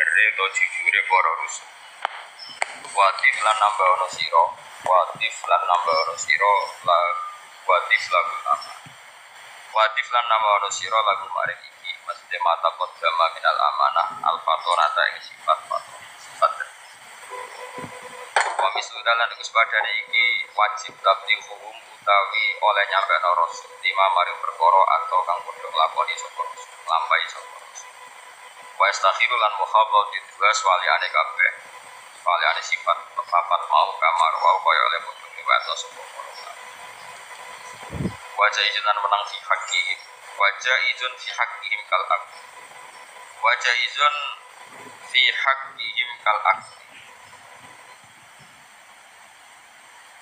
benere to jujure para rusul. Watif lan nambah ono sira, watif lan nambah ono sira la watif lagu apa. Watif lan nambah ono sira lagu maring iki mesti mata qadama minal amanah al fatorata ing sifat fator. Sifat. Wa misudalan iku sepadane iki wajib tablighuhum utawi oleh nyampe rasul lima maring perkara atau kang padha nglakoni sapa rasul, lampahi sapa rasul. Wa istakhiru lan muhabbat ditugas waliyane kabeh. Waliyane sifat papat mau kamar wa kaya oleh padha wae sapa rasul. Wajah izin lan menang fi haqqi, wajah izin fi haqqihim kal ak. Wajah izin fi haqqihim kal ak.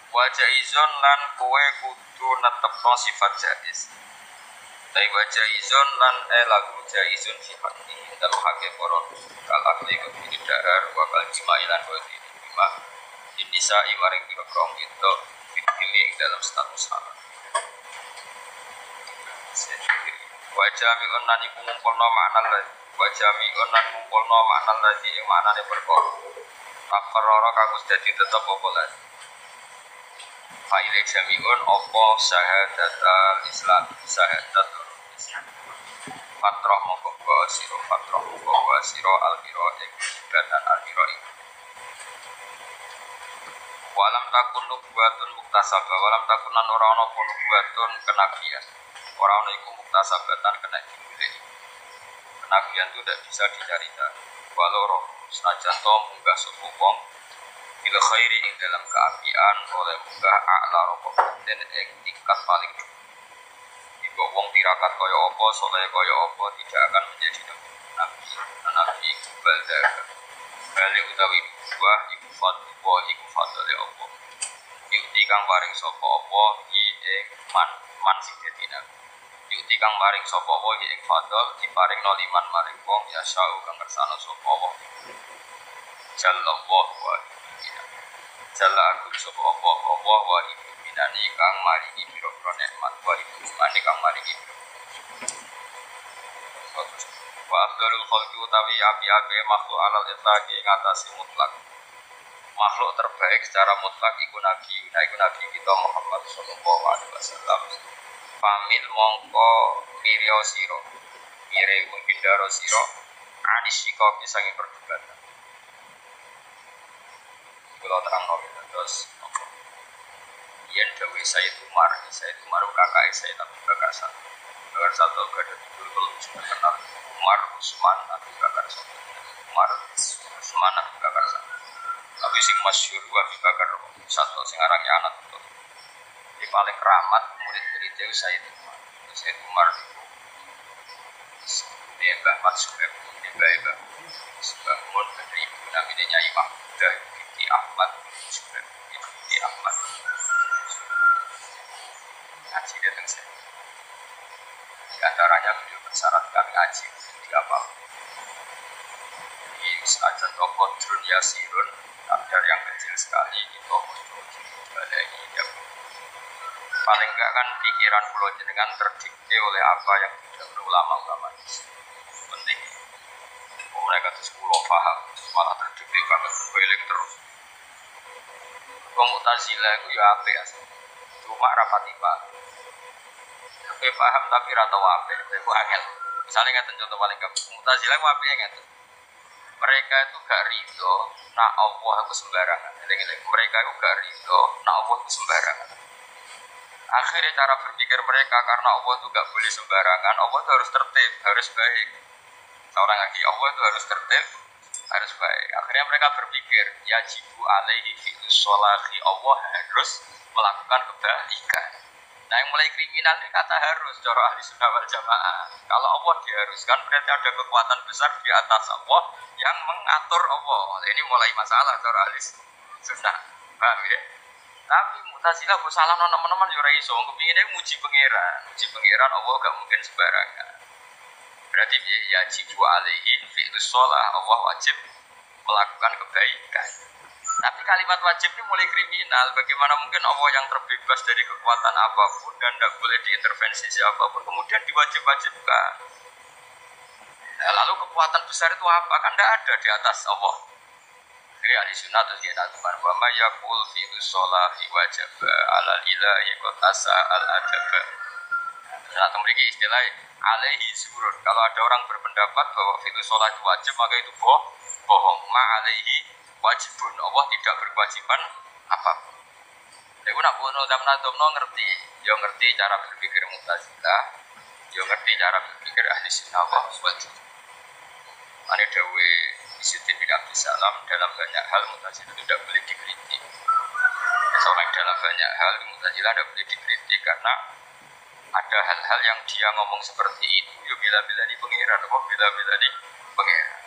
Wajah izon lan kowe kudu netepno sifat jaiz. Tapi wajah izon lan lagu jaizun sifat ini dalam hakik koron kal akli kebini dahar wakal jimailan wadi lima indisa imaring birokrang itu fitili dalam status halal. Wajah mi'un nan iku ngumpulno makna lagi. Wajah mi'un nan ngumpulno makna lagi yang maknane perkara. Akrara kang wis dadi tetep apa lagi. Fa'ilai jami'un opo syahadatal islam syahadatul islam fatroh mongko siro fatroh mongko siro al-biro dan al-biro ini walam takun nubuatun muktasabah walam takunan orang-orang pun nubuatun kenabian orang-orang itu muktasabatan kenabian kenabian itu tidak bisa dicarikan walau roh senajan toh munggah sopong bil khairi ing dalam keapian oleh munggah a'la rokokaten ing tingkat paling ibu wong tirakat kaya apa soleh kaya apa tidak akan menjadi nabi baldaga balik utawi dua iku fatwa iku fatwa apa yukti kang paring sapa apa ing man sing dadi nabi yukti kang paring sapa apa ing fadl diparingno liman maring wong ya sa'u kang kersane sapa apa sallallahu alaihi jalla aku sapa apa wa ibu binani kang maringi pira-pira nikmat wa ibu binani kang maringi wa afdalul khalqi utawi api-api makhluk alal itlaqi ngatasi mutlak makhluk terbaik secara mutlak iku nabi kita Muhammad sallallahu alaihi wasallam pamil mongko mirya sira mire menghindaro sira anisika bisa ing perdebatan. Kalau terang nopo terus nopo. Yen dawuh Sayyid Umar kakak Sayyid Abu Bakar satu gada dulu kenal Umar Utsman Abu Bakar satu Umar Utsman Abu Bakar satu. Tapi sing masyhur Abu Bakar satu sing arange anak itu. Di paling keramat murid-murid itu Sayyid Umar itu dia Mbah Matsubeb dia Mbah Bangun dari ibu namanya Nyai Mahmudah di Ahmad juga di Ahmad ngaji datang saya di antaranya beliau mensyaratkan ngaji di apa di senajan toko drun yasirun kadar yang kecil sekali di toko balai yang paling enggak kan pikiran pulau jenengan terdikte oleh apa yang tidak ulama-ulama penting mereka itu 10 paham malah terdikte banget beling terus Mu'tazilah itu ya apik asli. Cuma rapati paham. Tapi paham tapi ra tau apik. Itu angel. Misalnya ngeten contoh paling gampang. Mu'tazilah ku apike ngeten. Mereka itu gak ridho nak Allah itu sembarangan. Mereka itu gak ridho nak Allah itu sembarangan. Akhirnya cara berpikir mereka karena Allah itu gak boleh sembarangan, Allah itu harus tertib, harus baik. Seorang lagi Allah itu harus tertib, harus baik. Akhirnya mereka berpikir yajibu alaihi fi'lus sholahi, Allah harus melakukan kebaikan. Nah yang mulai kriminal ini kata harus cara ahli sunnah wal jamaah. Kalau Allah diharuskan berarti ada kekuatan besar di atas Allah yang mengatur Allah. Ini mulai masalah cara ahli sunnah. Paham ya? Tapi Mu'tazilah kok salah teman-teman yo ora iso. Kepinginnya muji pangeran. Muji pangeran Allah gak mungkin sembarangan. Berarti yajibu alaihi fi'lus sholah, Allah wajib melakukan kebaikan. Tapi kalimat wajib ini mulai kriminal. Bagaimana mungkin Allah yang terbebas dari kekuatan apapun dan tidak boleh diintervensi siapapun kemudian diwajib-wajibkan. Nah, lalu kekuatan besar itu apa? Kan tidak ada di atas Allah. Jadi ahli sunnah terus dia natukan bahwa yakul fi sholahi wajib ala ilahi qatasa al adaba. Nah, memiliki istilah alaihi surun. Kalau ada orang berpendapat bahwa fi sholat wajib maka itu bohong. Ma alaihi wajibun. Allah tidak berkewajiban apapun. Iku nak bono zamna ngerti, yo ngerti cara berpikir Mu'tazilah, yo ngerti cara berpikir ahli sunnah wal jamaah. Ane dawe Isyuddin bin Abdus Salam dalam banyak hal Mu'tazilah tidak boleh dikritik. Soalnya dalam banyak hal Mu'tazilah tidak boleh dikritik karena ada hal-hal yang dia ngomong seperti itu, yo bila-bila di pengiran, kok bila-bila di pengiran.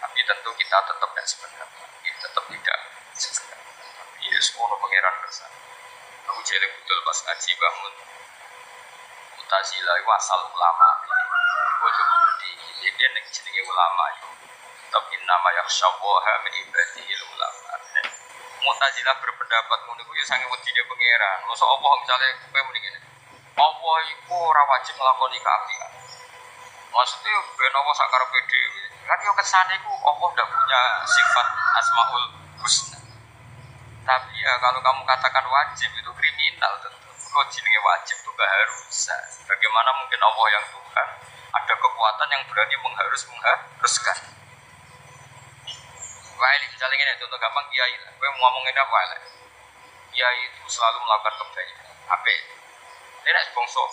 Tapi tentu kita tetap tidak sependapat, kita tetap tidak sependapat. Tapi ya semua pengiran bersama. Aku jelek betul pas ngaji bangun Mu'tazilah itu asal ulama. Gue coba berdiri, dia nek jenenge ulama itu. Tapi nama yang syawaha min ibadihil ulama. Mu'tazilah berpendapat ngono iku ya sange wedine pangeran. Mosok apa misale kowe muni ngene. Apa iku ora wajib nglakoni kaapian. Maksudnya ben apa sak karepe dhewe. Kan yo kesane iku apa ndak punya sifat asmaul husna. Tapi ya kalau kamu katakan wajib itu kriminal tentu. Kok jenenge wajib itu keharusan. Bagaimana mungkin Allah yang Tuhan ada kekuatan yang berani mengharuskan. Wah, misalnya ini contoh gampang kiai lah. Gue mau ngomongin apa lah? Kiai itu selalu melakukan kebaikan. Apa? Ini nak bongso.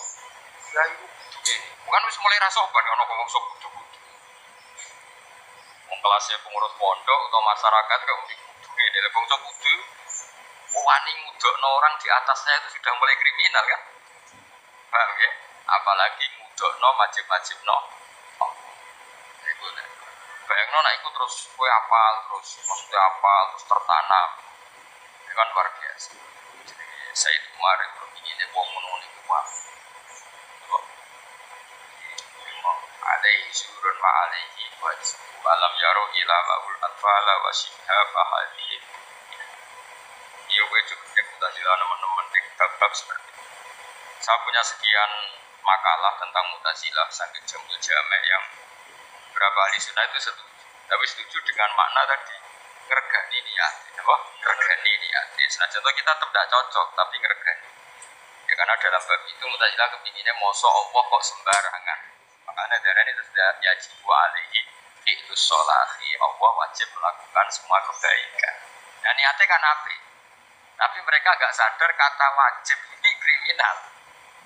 Kiai itu begini. Bukan harus mulai rasoban kalau bongso butuh-butuh. Kelasnya pengurus pondok atau masyarakat kayak udah butuh ini. Bongso butuh. Wani ngudokno orang di atasnya itu sudah mulai kriminal kan? Paham ya? Apalagi ngudokno wajib-wajibno. Itu lah. Bayangno nek iku terus kowe apal terus maksudnya apal terus tertanam. Itu kan luar biasa. Jadi saya itu kemarin begini wong ngono niku Pak. Alaihi surun wa alaihi wajib. Alam yaro ila ma'ul atfala wa shihab ahadith. Iya gue cukup Mu'tazilah teman-teman di bab-bab seperti itu. Saya punya sekian makalah tentang Mu'tazilah sampai jamul jamek yang berapa ahli sunnah itu setuju. Tapi setuju dengan makna tadi ngergani niat, apa? Ngergani niat. Nah contoh kita tetap tidak cocok tapi ngergani. Ya karena dalam bab itu Mu'tazilah kepinginnya mosok Allah kok sembarangan. Makanya darah ini sudah yajibu alaihi itu sholahi Allah wajib melakukan semua kebaikan. Dan niatnya kan apa? Tapi mereka agak sadar kata wajib ini kriminal.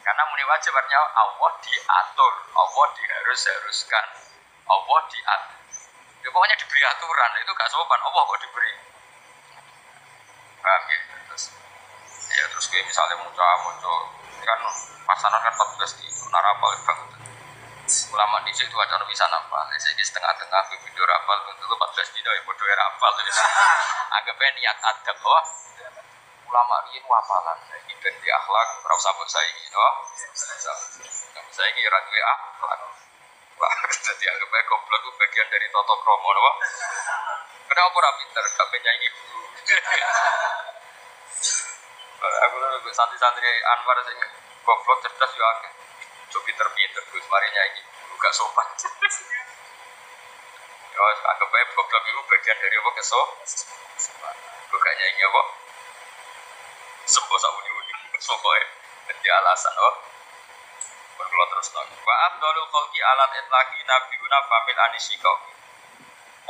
Karena muni wajib artinya Allah diatur, Allah diharuskan, Allah diatur. Ya, pokoknya diberi aturan, itu gak sopan, Allah kok diberi. Paham ya? Terus kayak misalnya muncul kan pasangan kan 14 di narapal banget. Ulama di situ aja bisa nafal. Saya di setengah-tengah video rapal untuk 14 dino ya bodoh rapal. Anggapnya niat adab loh. Ulama ini wafalan, ini ganti akhlak, rau sabuk saya ini, saya ini ragu akhlak. Wah, jadi anggapnya goblok itu bagian dari toto kromo, no? Kenapa orang pinter, tapi nyanyi guru. Aku tuh santri-santri Anwar sih, goblok cerdas juga kan. Coba pinter-pinter, gus mari nyanyi guru gak sopan. Ya, anggapnya goblok itu bagian dari apa kesopan. Gue gak nyanyi apa. Sebuah sauni-uni, pokoknya nanti alasan, berkeluar terus lagi. Wa abdulul khalqi alat itlaqi nabiuna famil anisikau.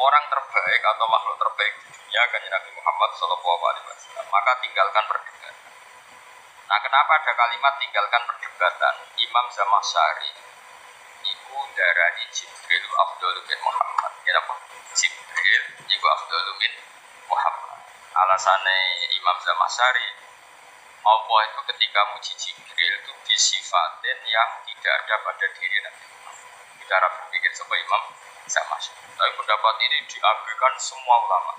Orang terbaik atau makhluk terbaik di dunia kan Nabi Muhammad SAW. Maka tinggalkan perdebatan. Nah, kenapa ada kalimat tinggalkan perdebatan? Imam Zamakhsyari iku darani Jibril Abdul bin Muhammad. Kenapa? Jibril iku Abdul bin Muhammad. Alasannya Imam Zamakhsyari Allah itu ketika muji Jibril itu disifatin yang tidak ada pada diri Nabi Muhammad. Cara berpikir sebagai Imam Zamakhsyari. Tapi pendapat ini diabaikan semua ulama.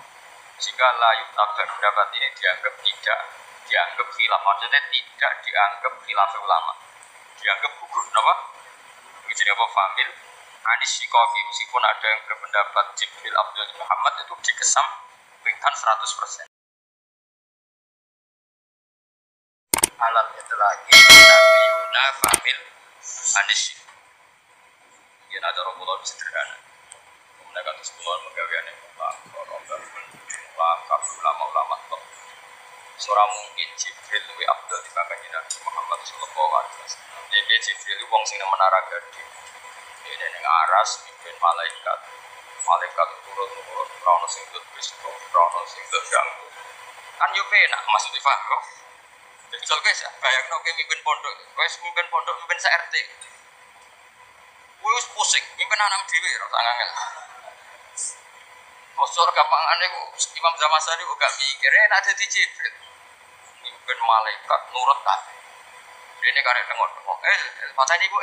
Sehingga layuk tabar pendapat ini dianggap khilaf. Maksudnya tidak dianggap khilaf ulama. Dianggap gugur. Kenapa? Begini apa famil? Anis Syikobi meskipun ada yang berpendapat Jibril Abdul Muhammad itu dikesam ringkan 100%. Alam itu lagi Nabi Una famil Anis. Dia ada orang pulau sederhana. Mereka terus keluar pegawaiannya orang bangun ulama top. Seorang mungkin Jibril lebih abdul dibanding Nabi Muhammad Sallallahu Alaihi Wasallam. Jadi Jibril itu wong sing menara gadi. Ini yang aras pimpin malaikat. Malaikat turun krono sing wis krono sing ganggu. Kan yo penak maksudnya paham. Jadi kalau guys, bayangno kowe mimpin pondok, mimpin RT. Wis pusing, mimpin anak dhewe ora angel. Osor gampangane ku Imam Zamasari kok gak mikir enak dadi Jibril. Mimpin malaikat nurut ta. Dene karek tengok-tengok. Matane iku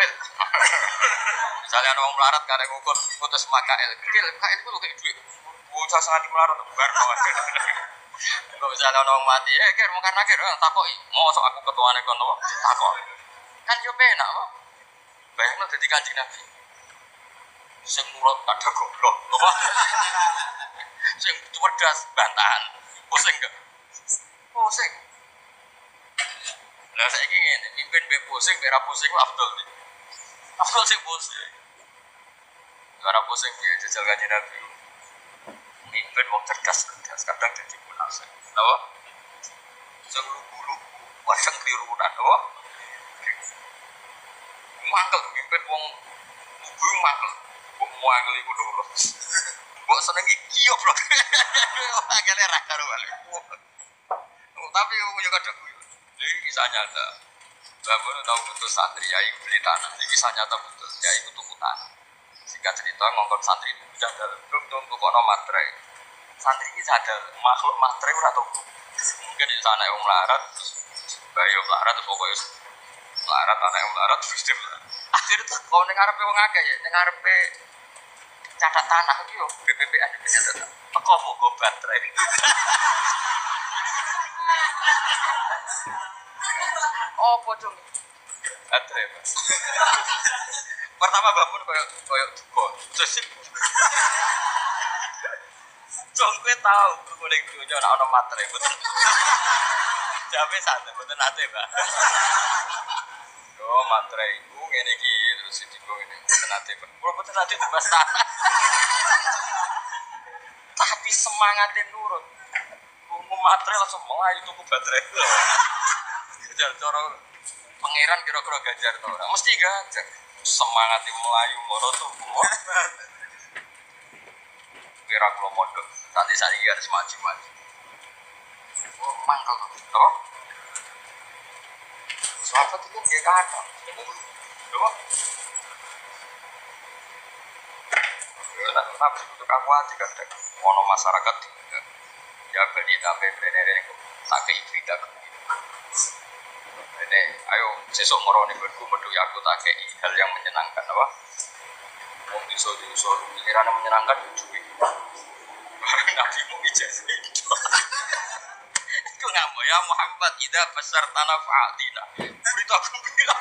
Misalnya ana wong melarat karek ngukur putus makael. Kil itu lho kayak duit. Bocah sangat melarat bar kawan. Kok misalnya ana wong mati, kir mau karena kir takoki. Mosok aku ketuane kon to? Takok. Kan yo penak kok. Bayangno dadi Kanjeng Nabi. Sing nurut ada goblok. Sing cerdas bantahan. Pusing enggak? Pusing. Lah saiki ngene, mimpin mbek pusing, mbek ra pusing ku Abdul nih. Abdul sing pusing. Ora pusing piye jajal Kanjeng Nabi. Mimpin wong cerdas kadang dadi munafik. Napa? Sing lugu-lugu, waseng klirunan, napa? Mangkel mimpin wong lugu mangkel. Kok muangkel iku lho. Kok seneng iki yo, Bro. Angele ra karuan. Tapi yo kadang ini kisah nyata. Bapak tahu betul santri yai beli tanah. Ini kisah nyata betul. Yai itu tuku tanah. Singkat cerita ngongkon santri itu jadal. Belum tuku no materai. Santri ini jadal makhluk materai udah tahu. Mungkin di sana yang melarat, bayi melarat terus pokoknya melarat anak yang melarat terus dia melarat. Akhirnya tuh kalau nengarpe wong akeh ya, nengarpe catat tanah itu yo BPPN itu catat. Kok mau baterai. Oh, pocong. Baterai, Mas. Pertama bangun koyo duko. Terus Jong kowe tahu kuning dunya ana materai betul. Jabe santai betul nate, Pak. Yo materai iku ngene iki terus diko ngene. Betul nate, Pak. Betul nate Mas tanah. Tapi semangatnya nurut. Umum materai langsung melayu tuku baterai. Gajar cara pangeran kira-kira gajar to ora? Mesti gajar. Semangatnya melayu moro tuku. Kira kula mondok. Nanti saiki harus maju-maju. Oh, mangkel to. Sahabat itu dia kata. Coba. Tapi untuk aku hati kadang ono masyarakat ya beli tapi bener-bener tak keibrida ini ayo sesuk merone berku medu aku tak kei hal yang menyenangkan apa mau diusur pikiran yang menyenangkan duit barang nabi mau ijazah itu nggak mau ya Muhammad ida besar tanah fa'atina beritahu bilang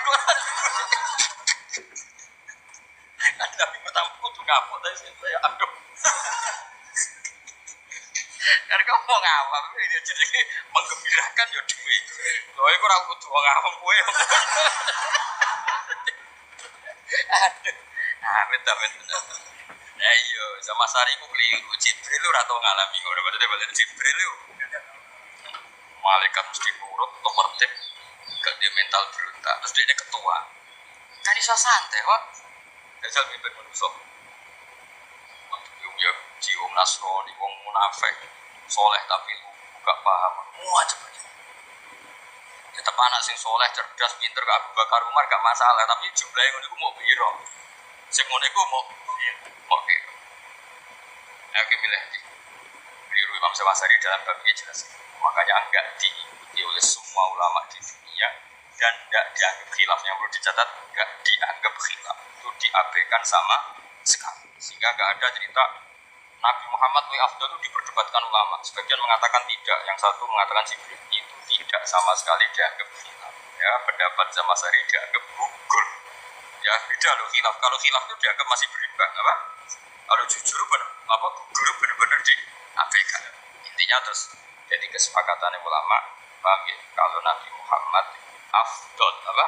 kan nabi pertama kudu ngapot saya aduh karena kamu mau ngawam ini jadi menggembirakan ya duwe loh itu orang kudu ngawam gue aduh minta ya iya sama sari ku keliru Jibril lu atau ngalami ngono maksudnya balik Jibril lu malaikat mesti nurut nomor tim gak dia mental berontak terus dia ketua kan iso santai kok jajal mimpin manusia ya jiwa nasrani wong munafik soleh tapi gak paham macam-macam tetap anak sing soleh cerdas pinter gak Abu Bakar Umar gak masalah tapi jumlahnya ngono iku mau piro sing ngono iku mau piro aku milih keliru Imam Syafari dalam bab ini jelas makanya enggak diikuti oleh semua ulama di dunia dan enggak dianggap khilaf yang perlu dicatat enggak dianggap khilaf itu diabaikan sama sekali sehingga enggak ada cerita Nabi Muhammad wa afdal itu diperdebatkan ulama. Sebagian mengatakan tidak, yang satu mengatakan Jibril itu tidak sama sekali dianggap khilaf. Ya, pendapat Zamasari dianggap gugur. Ya, beda loh khilaf. Kalau khilaf itu dianggap masih berimbang, apa? Kalau jujur benar, apa gugur benar-benar diabaikan. Intinya terus jadi kesepakatan ulama, paham ya? Kalau Nabi Muhammad afdal, apa?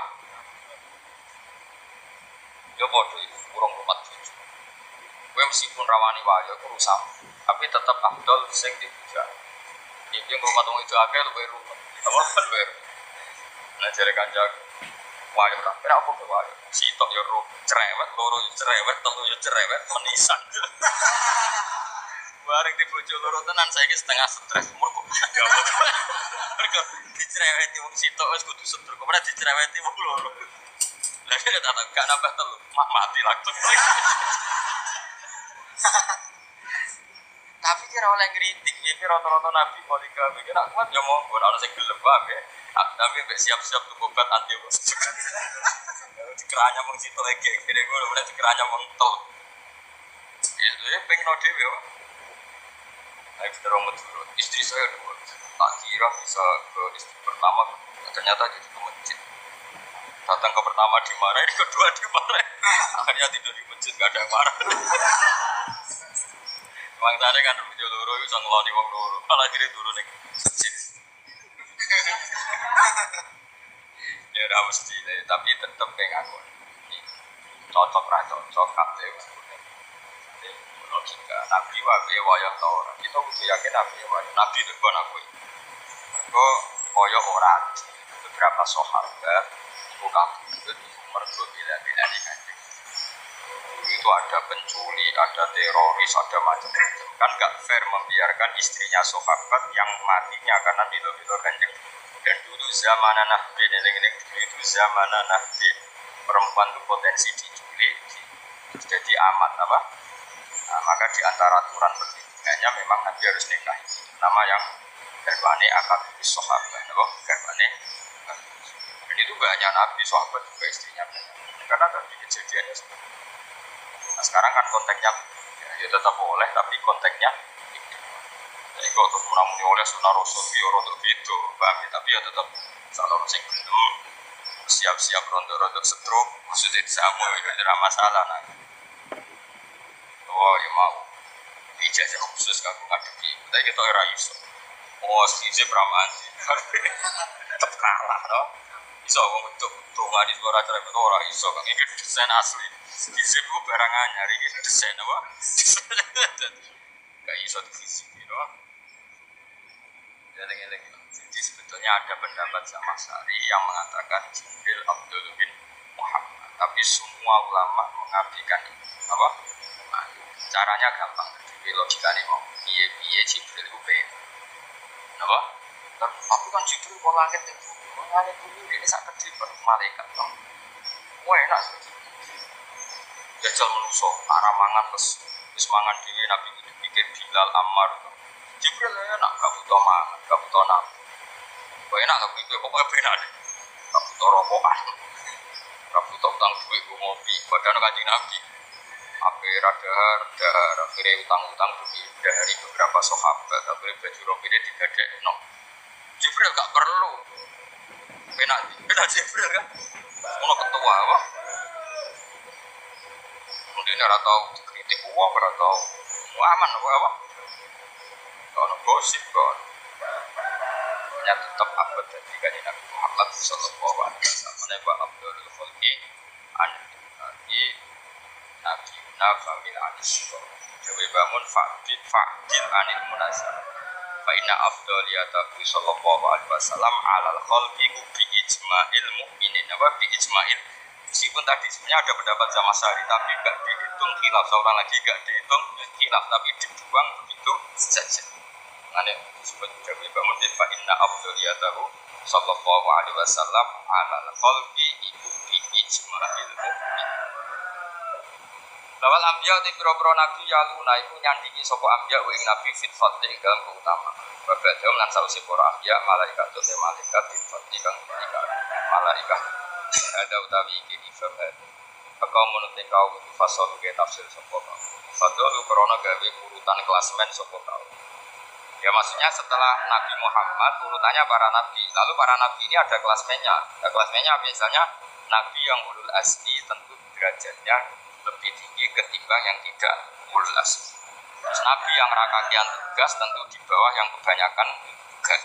Ya bodoh itu kurang 47. Gue meskipun rawani wae aku rusak, tapi tetap abdol sing dibuka. Iki rumah temu itu akeh luwih rumah. Apa luwih. Nah jare kanjak wae ora. Ora apa wae. Sitok yo ro cerewet, loro yo cerewet, telu yo cerewet menisan. Bareng di bojo loro tenan saiki setengah stres murko. Mergo dicereweti wong sitok wis kudu setruk, ora dicereweti wong loro. Lah kene tak gak nambah telu, mati langsung. Tapi kira oleh ngeritik, kira rata-rata nabi poligami, kira kuat ya monggo, ana sing gelem wae. Tapi siap-siap tuh obat anti bos. Dikeranya mong situ lagi, kira ngono bener dikeranya mong tel. Itu ya pengen dhewe ya. Ayo kita romot dulu. Istri saya dua, tak kira bisa ke istri pertama, ternyata jadi ke masjid. Datang ke pertama dimarahin, kedua dimarahin. Akhirnya tidur di masjid, gak ada yang marah. Bang tadi kan video loro itu sang ngeloni wong loro, malah kiri turun nih. Ya udah mesti, tapi tetap kayak ngaku. Cocok cocok kate. Logika nabi wae wayang ta ora. Kita kudu yakin nabi wae. Nabi itu kon aku. Mergo kaya ora beberapa sahabat iku kabudut mergo bela-bela di kanjeng. Itu ada pencuri, ada teroris, ada macam-macam. Kan gak fair membiarkan istrinya sahabat yang matinya karena bila-bila kanjeng. Dan dulu zaman Nabi, itu zaman Nabi, perempuan itu potensi diculik, jadi amat apa? Nah, maka di antara aturan pernikahannya memang Nabi harus nikah. Nama yang garwane akabis sahabat, garwane. Dan itu gak hanya Nabi, sahabat juga istrinya banyak. Karena tadi kejadiannya seperti itu. Nah sekarang kan konteksnya ya tetap boleh, tapi konteksnya jadi kalau terus menamuni oleh sunnah rasul biar untuk itu, paham ya? Tapi ya tetap salah orang yang belum siap-siap rontok-rontok stroke, maksudnya sama itu tidak masalah. Nah, oh ya mau ijazah khusus kalau ngadepi, tapi kita era iso, oh sih beramaan sih, tetap kalah, no? Iso untuk rumah di suara cerai itu orang iso, kan ini desain asli, desain itu barang anyar, ini desain apa? Gak iso di fisik, no? Jadi sebetulnya ada pendapat Zamaksyari yang mengatakan Jibril Abdul bin Muhammad, tapi semua ulama mengartikan ini apa? Caranya gampang, jadi logikanya mau piye Jibril itu beda, apa? Tapi kan Jibril kok langit bumi ini sangat terlibat malaikat, no? Wah enak sih. Jajal menuso, arah mangan terus mangan dewi Nabi itu bikin Bilal Ammar. Jibril enak, gak butuh mangan, gak butuh nabi. Kok enak gak butuh, pokoknya benar deh. Gak butuh rokokan, gak butuh utang duit, gue ngopi. Padahal kanjeng Nabi akhirnya dahar, akhirnya utang-utang duit dari beberapa sahabat. Akhirnya baju rompi ini digadek, no. Jibril gak perlu. Benar Jibril kan? Mau ketua apa? Mungkin gak tahu kritik uang, gak tahu aman apa? Kalau gosip kan, ya tetap abad dari kanjeng Nabi Muhammad Sallallahu Alaihi Wasallam. Menembak Abdul Khalqi Nabi Nafamil Anisiko. Dewi bangun fa'dil anil munazar. Fa'inna Abduliyatahu Sallallahu Alaihi Wasallam alal Khalqi bi ijma'il mu'minin. Apa bi ijma'il? Meskipun tadi sebenarnya ada pendapat Zamaksyari, tapi gak dihitung khilaf. Seorang lagi gak dihitung khilaf, tapi dibuang begitu saja. Ane disebut Dewi bangun di fa'inna Abduliyatahu Sallallahu Alaihi Wasallam alal Khalqi ibu bi ijma'il mu'minin. Lawal ambiyah di biro-biro nabi yaluna iku nyandingi sapa ambiyah wa ing nabi fit fadli ing dalam keutamaan. Babadha lan sawise para ambiyah malaikat te malaikat fit fadli kang malaikat. Ada utawi iki ifat. Kaum menute kaum fasal ke tafsir sapa kaum. Fadlu krana gawe urutan klasemen sapa kaum. Ya maksudnya setelah Nabi Muhammad urutannya para nabi. Lalu para nabi ini ada klasemennya. Nah, klasemennya misalnya nabi yang ulul azmi tentu derajatnya lebih tinggi ketimbang yang tidak ulul azmi. Terus nabi yang rakakian tugas tentu di bawah yang kebanyakan tugas.